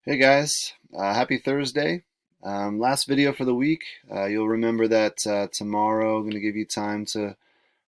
Hey guys, happy Thursday. Last video for the week. You'll remember that tomorrow I'm going to give you time to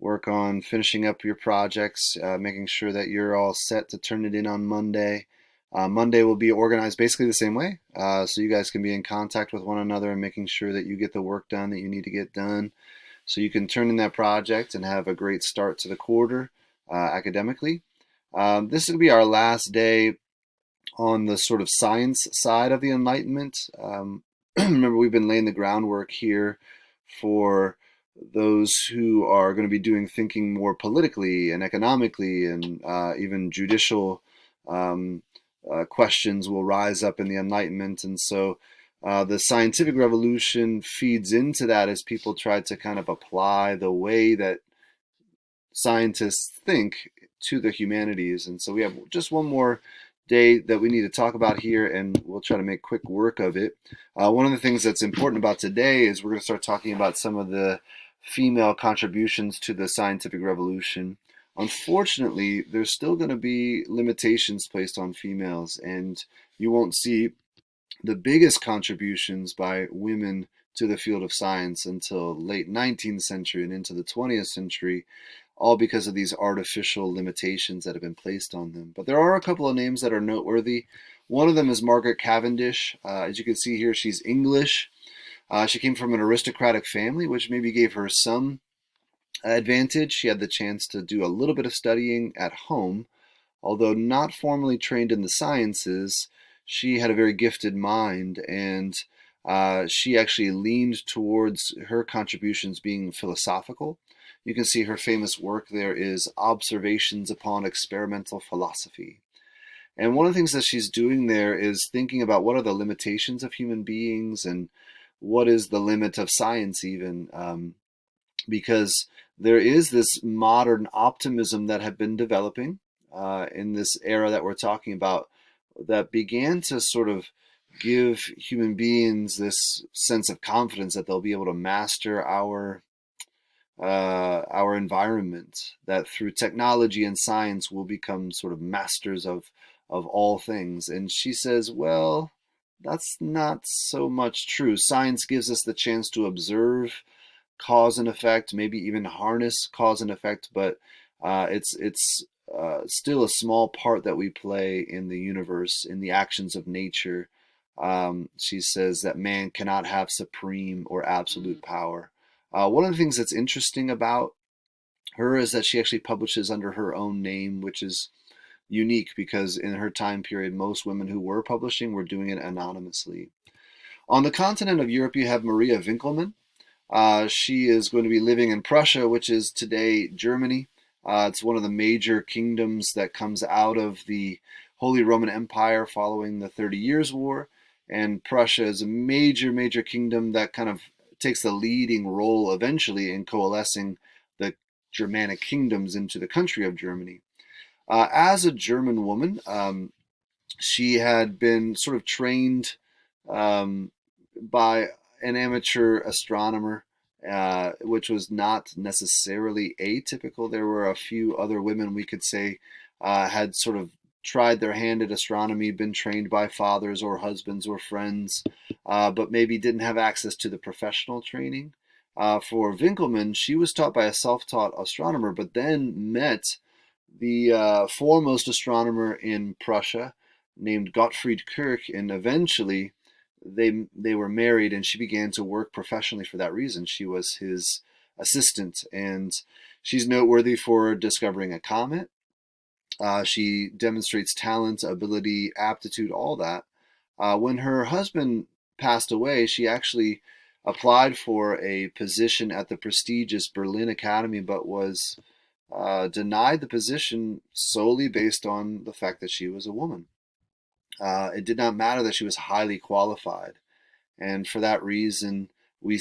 work on finishing up your projects, making sure that you're all set to turn it in on Monday. Monday will be organized basically the same way, so you guys can be in contact with one another and making sure that you get the work done that you need to get done so you can turn in that project and have a great start to the quarter academically. This will be our last day on the sort of science side of the Enlightenment. Remember, we've been laying the groundwork here for those who are going to be doing thinking more politically and economically, and even judicial questions will rise up in the Enlightenment. And so the scientific revolution feeds into that as people try to kind of apply the way that scientists think to the humanities. And so we have just one more day that we need to talk about here, and we'll try to make quick work of it. One of the things that's important about today is we're going to start talking about some of the female contributions to the scientific revolution. Unfortunately, there's still going to be limitations placed on females, and you won't see the biggest contributions by women to the field of science until late 19th century and into the 20th century, all because of these artificial limitations that have been placed on them. But there are a couple of names that are noteworthy. One of them is Margaret Cavendish. As you can see here, she's English. She came from an aristocratic family, which maybe gave her some advantage. She had the chance to do a little bit of studying at home. Although not formally trained in the sciences, she had a very gifted mind, and she actually leaned towards her contributions being philosophical. You can see her famous work there is Observations upon Experimental Philosophy. And one of the things that she's doing there is thinking about what are the limitations of human beings and what is the limit of science, even. Because there is this modern optimism that had been developing in this era that we're talking about that began to sort of give human beings this sense of confidence that they'll be able to master our environment, that through technology and science we'll become sort of masters of all things. And she says, well, that's not so much true. Science gives us the chance to observe cause and effect, maybe even harness cause and effect, but it's still a small part that we play in the universe, in the actions of nature. She says that man cannot have supreme or absolute power. One of the things that's interesting about her is that she actually publishes under her own name, which is unique because in her time period, most women who were publishing were doing it anonymously. On the continent of Europe, you have Maria Winkelmann. She is going to be living in Prussia, which is today Germany. It's one of the major kingdoms that comes out of the Holy Roman Empire following the 30 Years' War. And Prussia is a major, major kingdom that kind of takes the leading role eventually in coalescing the Germanic kingdoms into the country of Germany. As a German woman, she had been sort of trained by an amateur astronomer, which was not necessarily atypical. There were a few other women we could say had sort of tried their hand at astronomy, been trained by fathers or husbands or friends, but maybe didn't have access to the professional training. For Winkelmann, she was taught by a self-taught astronomer, but then met the foremost astronomer in Prussia named Gottfried Kirch, and eventually they were married, and she began to work professionally for that reason. She was his assistant, and she's noteworthy for discovering a comet. She demonstrates talent, ability, aptitude, all that. When her husband passed away, she actually applied for a position at the prestigious Berlin Academy, but was denied the position solely based on the fact that she was a woman. It did not matter that she was highly qualified, and for that reason, we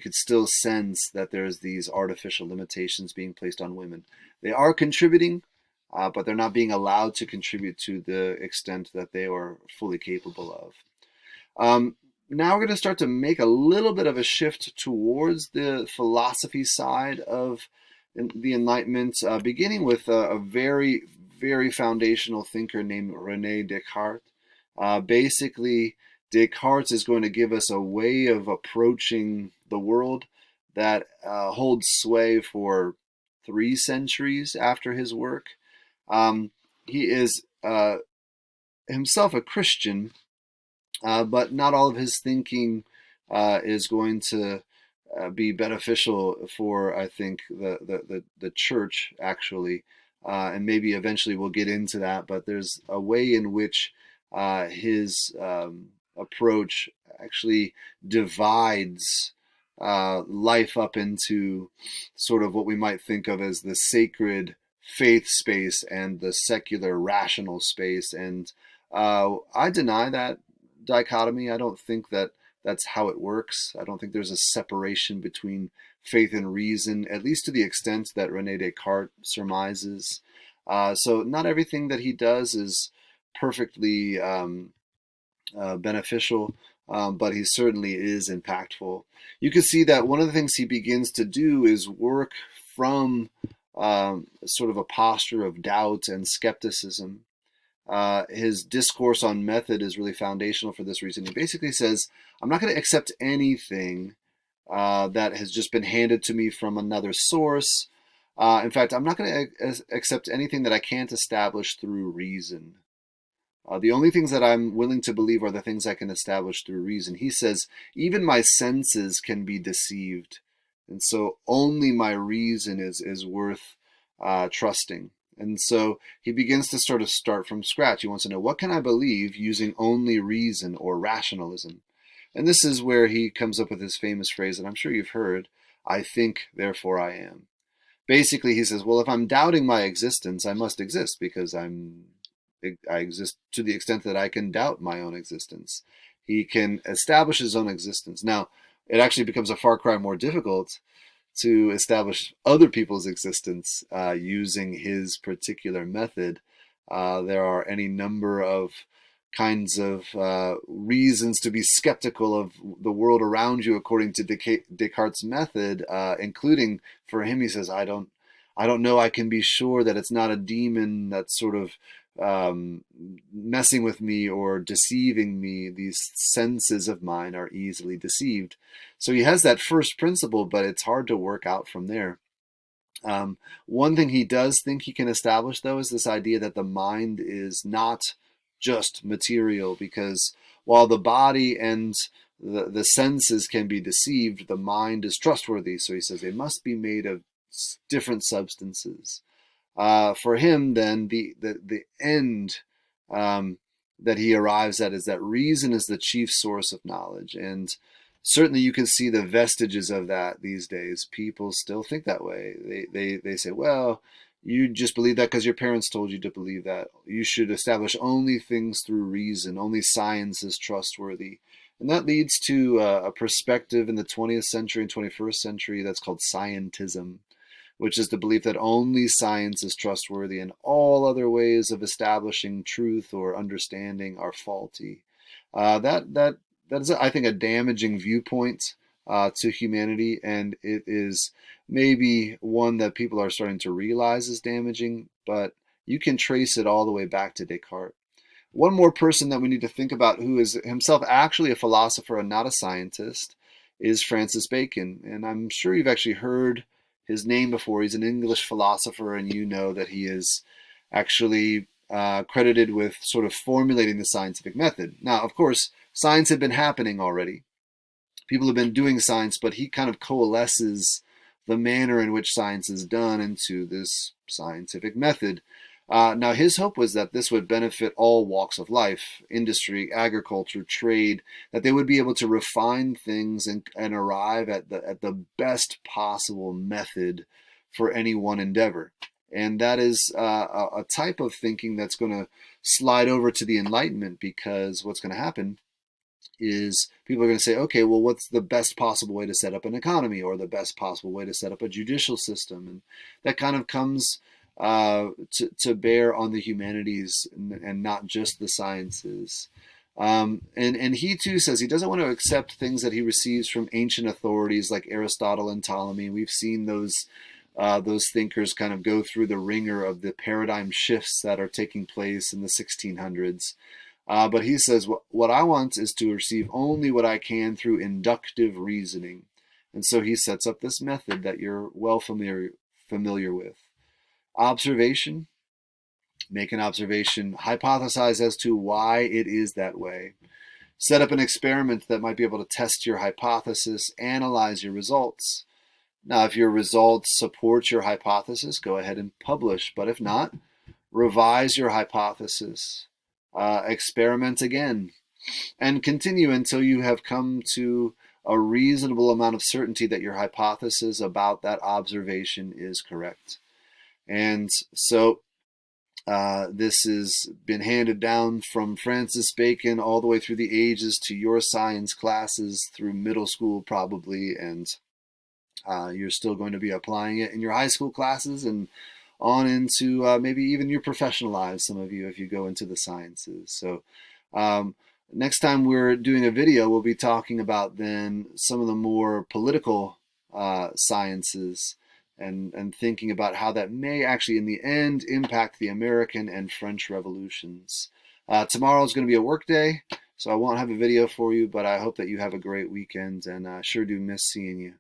could still sense that there's these artificial limitations being placed on women. They are contributing, but they're not being allowed to contribute to the extent that they are fully capable of. Now we're going to start to make a little bit of a shift towards the philosophy side of the Enlightenment, beginning with a very, very foundational thinker named Rene Descartes. Basically, Descartes is going to give us a way of approaching the world that holds sway for 3 centuries after his work. He is himself a Christian, but not all of his thinking is going to be beneficial for, I think, the church, actually. And maybe eventually we'll get into that, but there's a way in which his approach actually divides life up into sort of what we might think of as the sacred faith space and the secular rational space. And I deny that dichotomy. I don't think that that's how it works. I don't think there's a separation between faith and reason, at least to the extent that Rene Descartes surmises. So not everything that he does is perfectly beneficial, but he certainly is impactful. You can see that one of the things he begins to do is work from sort of a posture of doubt and skepticism. His discourse on method is really foundational for this reason. He basically says, I'm not going to accept anything that has just been handed to me from another source. In fact, I'm not going to accept anything that I can't establish through reason. The only things that I'm willing to believe are the things I can establish through reason. He says, even my senses can be deceived. And so only my reason is worth trusting. And so he begins to sort of start from scratch. He wants to know, what can I believe using only reason or rationalism? And this is where he comes up with his famous phrase that I'm sure you've heard, I think, therefore I am. Basically, he says, well, if I'm doubting my existence, I must exist because I exist to the extent that I can doubt my own existence. He can establish his own existence. Now, it actually becomes a far cry more difficult to establish other people's existence using his particular method. There are any number of kinds of reasons to be skeptical of the world around you according to Descartes' method, including, for him, he says, I don't know I can be sure that it's not a demon that's sort of messing with me or deceiving me. These senses of mine are easily deceived. So he has that first principle, but it's hard to work out from there. One thing he does think he can establish, though, is this idea that the mind is not just material, because while the body and the senses can be deceived, the mind is trustworthy. So he says they must be made of different substances. For him, then, the end that he arrives at is that reason is the chief source of knowledge. And certainly you can see the vestiges of that these days. People still think that way. They say, well, you just believe that because your parents told you to believe that. You should establish only things through reason. Only science is trustworthy. And that leads to a perspective in the 20th century and 21st century that's called scientism, which is the belief that only science is trustworthy and all other ways of establishing truth or understanding are faulty. That is, I think, a damaging viewpoint to humanity, and it is maybe one that people are starting to realize is damaging, but you can trace it all the way back to Descartes. One more person that we need to think about, who is himself actually a philosopher and not a scientist, is Francis Bacon. And I'm sure you've actually heard his name before. He's an English philosopher, and you know that he is actually credited with sort of formulating the scientific method. Now, of course, science had been happening already. People have been doing science, but he kind of coalesces the manner in which science is done into this scientific method. Now, his hope was that this would benefit all walks of life, industry, agriculture, trade, that they would be able to refine things and arrive at the best possible method for any one endeavor. And that is a type of thinking that's going to slide over to the Enlightenment, because what's going to happen is people are going to say, okay, well, what's the best possible way to set up an economy, or the best possible way to set up a judicial system? And that kind of comes to bear on the humanities and not just the sciences. And he too says he doesn't want to accept things that he receives from ancient authorities like Aristotle and Ptolemy. We've seen those thinkers kind of go through the ringer of the paradigm shifts that are taking place in the 1600s. But he says, what I want is to receive only what I can through inductive reasoning. And so he sets up this method that you're well familiar with. Observation, make an observation, hypothesize as to why it is that way. Set up an experiment that might be able to test your hypothesis, analyze your results. Now, if your results support your hypothesis, go ahead and publish. But if not, revise your hypothesis, experiment again, and continue until you have come to a reasonable amount of certainty that your hypothesis about that observation is correct. And so this has been handed down from Francis Bacon all the way through the ages to your science classes through middle school probably, and you're still going to be applying it in your high school classes and on into maybe even your professional lives, some of you, if you go into the sciences. So next time we're doing a video, we'll be talking about then some of the more political sciences and thinking about how that may actually in the end impact the American and French revolutions. Tomorrow is going to be a work day, so I won't have a video for you, but I hope that you have a great weekend, and sure do miss seeing you.